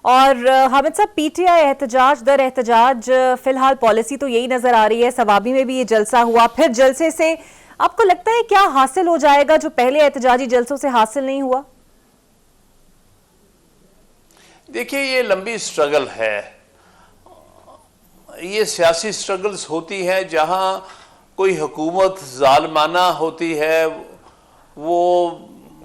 اور حامد صاحب، P T I احتجاج در احتجاج فی الحال پالیسی تو یہی نظر آ رہی ہے. ثوابی میں بھی یہ جلسہ ہوا، پھر جلسے سے آپ کو لگتا ہے کیا حاصل ہو جائے گا جو پہلے احتجاجی جلسوں سے حاصل نہیں ہوا؟ دیکھیے، یہ لمبی سٹرگل ہے. یہ سیاسی سٹرگلز ہوتی ہیں جہاں کوئی حکومت ظالمانہ ہوتی ہے، وہ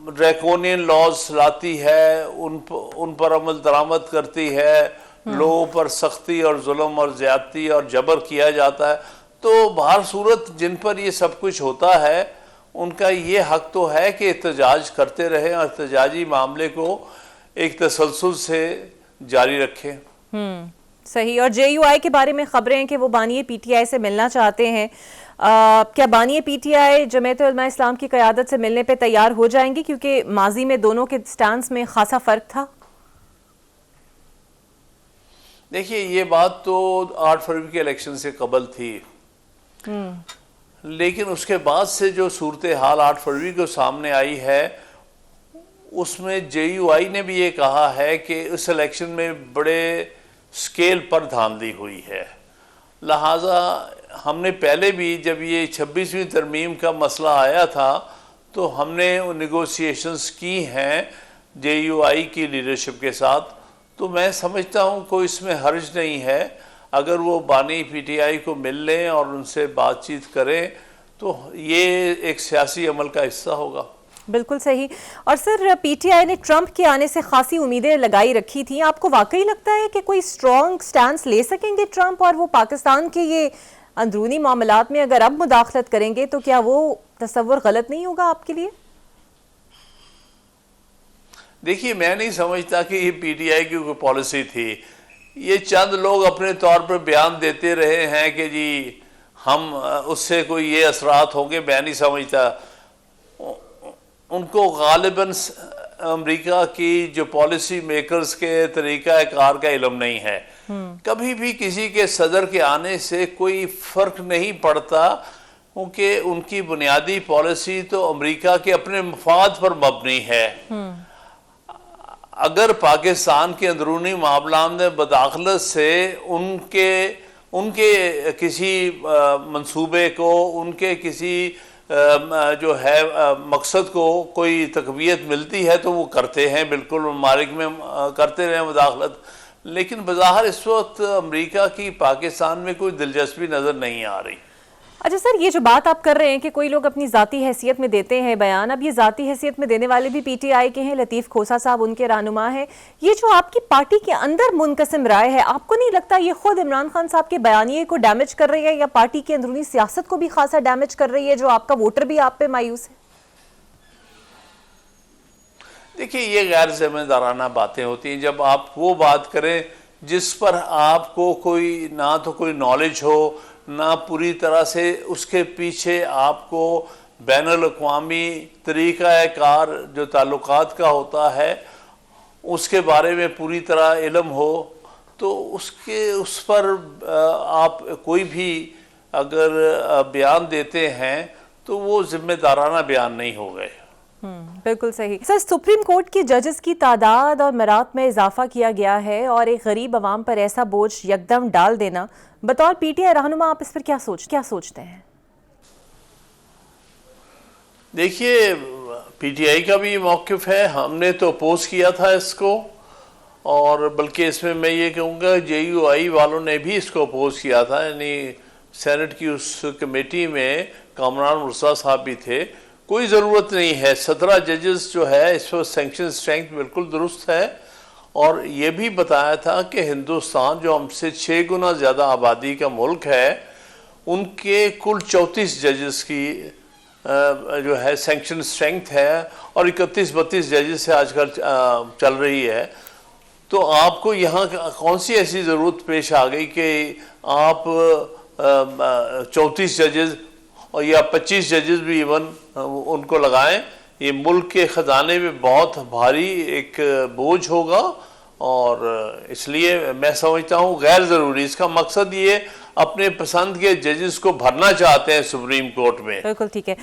ڈریکونین لاز لاتی ہے، ان پر عمل درآمد کرتی ہے، لوگوں پر سختی اور ظلم اور زیادتی اور جبر کیا جاتا ہے. تو بہر صورت جن پر یہ سب کچھ ہوتا ہے ان کا یہ حق تو ہے کہ احتجاج کرتے رہیں اور احتجاجی معاملے کو ایک تسلسل سے جاری رکھیں. صحیح. اور جے یو آئی کے بارے میں خبریں ہیں کہ وہ بانی پی ٹی آئی سے ملنا چاہتے ہیں. کیا بانی پی ٹی آئی جمعیت علماء اسلام کی قیادت سے ملنے پہ تیار ہو جائیں گی؟ کیونکہ ماضی میں دونوں کے سٹانس میں خاصا فرق تھا. دیکھیے، یہ بات تو 8 فروری کے الیکشن سے قبل تھی، لیکن اس کے بعد سے جو صورتحال 8 فروری کو سامنے آئی ہے اس میں جے یو آئی نے بھی یہ کہا ہے کہ اس الیکشن میں بڑے سکیل پر دھاندلی ہوئی ہے. لہٰذا ہم نے پہلے بھی جب یہ 26ویں ترمیم کا مسئلہ آیا تھا تو ہم نے نیگوسیشنز کی ہیں جے یو آئی کی لیڈرشپ کے ساتھ. تو میں سمجھتا ہوں کوئی اس میں حرج نہیں ہے اگر وہ بانی پی ٹی آئی کو مل لیں اور ان سے بات چیت کریں تو یہ ایک سیاسی عمل کا حصہ ہوگا. بالکل صحیح. اور سر، پی ٹی آئی نے ٹرمپ کے آنے سے خاصی امیدیں لگائی رکھی تھیں. آپ کو واقعی لگتا ہے کہ کوئی اسٹرانگ سٹانس لے سکیں گے ٹرمپ، اور وہ پاکستان کے یہ اندرونی معاملات میں اگر اب مداخلت کریں گے تو کیا وہ تصور غلط نہیں ہوگا آپ کے لیے؟ دیکھیے، میں نہیں سمجھتا کہ یہ پی ٹی آئی کی کوئی پالیسی تھی. یہ چند لوگ اپنے طور پر بیان دیتے رہے ہیں کہ جی ہم اس سے کوئی یہ اثرات ہوں گے. میں نہیں سمجھتا. ان کو غالباً امریکہ کی جو پالیسی میکرز کے طریقہ کار کا علم نہیں ہے. کبھی بھی کسی کے صدر کے آنے سے کوئی فرق نہیں پڑتا، کیونکہ ان کی بنیادی پالیسی تو امریکہ کے اپنے مفاد پر مبنی ہے. اگر پاکستان کے اندرونی معاملات میں مداخلت سے ان کے کسی منصوبے کو، ان کے کسی جو ہے مقصد کو کوئی تقویت ملتی ہے تو وہ کرتے ہیں. بالکل ممالک میں کرتے رہے مداخلت، لیکن بظاہر اس وقت امریکہ کی پاکستان میں کوئی دلچسپی نظر نہیں آ رہی. اچھا سر، یہ جو بات آپ کر رہے ہیں کہ کوئی لوگ اپنی ذاتی حیثیت میں دیتے ہیں بیان، اب یہ ذاتی حیثیت میں دینے والے بھی پی ٹی آئی کے ہیں، لطیف کھوسا صاحب ان کے رہنما ہیں. یہ جو آپ کی پارٹی کے اندر منقسم رائے ہے، آپ کو نہیں لگتا یہ خود عمران خان صاحب کے بیانیے کو ڈیمیج کر رہی ہے، یا پارٹی کی اندرونی سیاست کو بھی خاصا ڈیمیج کر رہی ہے، جو آپ کا ووٹر بھی آپ پہ مایوس ہے؟ دیکھیے، یہ غیر ذمہ دارانہ باتیں ہوتی ہیں جب آپ وہ بات کریں جس پر آپ کو کوئی نہ تو کوئی نالج ہو، نہ پوری طرح سے اس کے پیچھے آپ کو بین الاقوامی طریقہ کار جو تعلقات کا ہوتا ہے اس کے بارے میں پوری طرح علم ہو. تو اس پر آپ کوئی بھی اگر بیان دیتے ہیں تو وہ ذمہ دارانہ بیان نہیں ہو گئے. بالکل صحیح. سر، سپریم کورٹ کی ججز کی تعداد اور مرات میں اضافہ کیا گیا ہے، اور ایک غریب عوام پر ایسا بوجھ یکدم ڈال دینا، بطور پی ٹی آئی رہنما آپ اس پر کیا سوچتے ہیں؟ دیکھیے، پی ٹی آئی کا بھی یہ موقف ہے. ہم نے تو اپوز کیا تھا اس کو، اور بلکہ اس میں یہ کہوں گا جے یو آئی والوں نے بھی اس کو اپوز کیا تھا. یعنی سینٹ کی اس کمیٹی میں کامران مرزا صاحب بھی تھے. کوئی ضرورت نہیں ہے. 17 ججز جو ہے اس وقت سینکشن اسٹرینتھ بالکل درست ہے. اور یہ بھی بتایا تھا کہ ہندوستان جو ہم سے 6 گنا زیادہ آبادی کا ملک ہے، ان کے کل 34 ججز کی جو ہے سینکشن اسٹرینتھ ہے، اور 31-32 ججز سے آج کل چل رہی ہے. تو آپ کو یہاں کون سی ایسی ضرورت پیش آ گئی کہ آپ 34 ججز اور یا 25 ججز بھی ایون ان کو لگائیں؟ یہ ملک کے خزانے میں بہت بھاری ایک بوجھ ہوگا، اور اس لیے میں سمجھتا ہوں غیر ضروری. اس کا مقصد یہ اپنے پسند کے ججز کو بھرنا چاہتے ہیں سپریم کورٹ میں. بالکل ٹھیک ہے.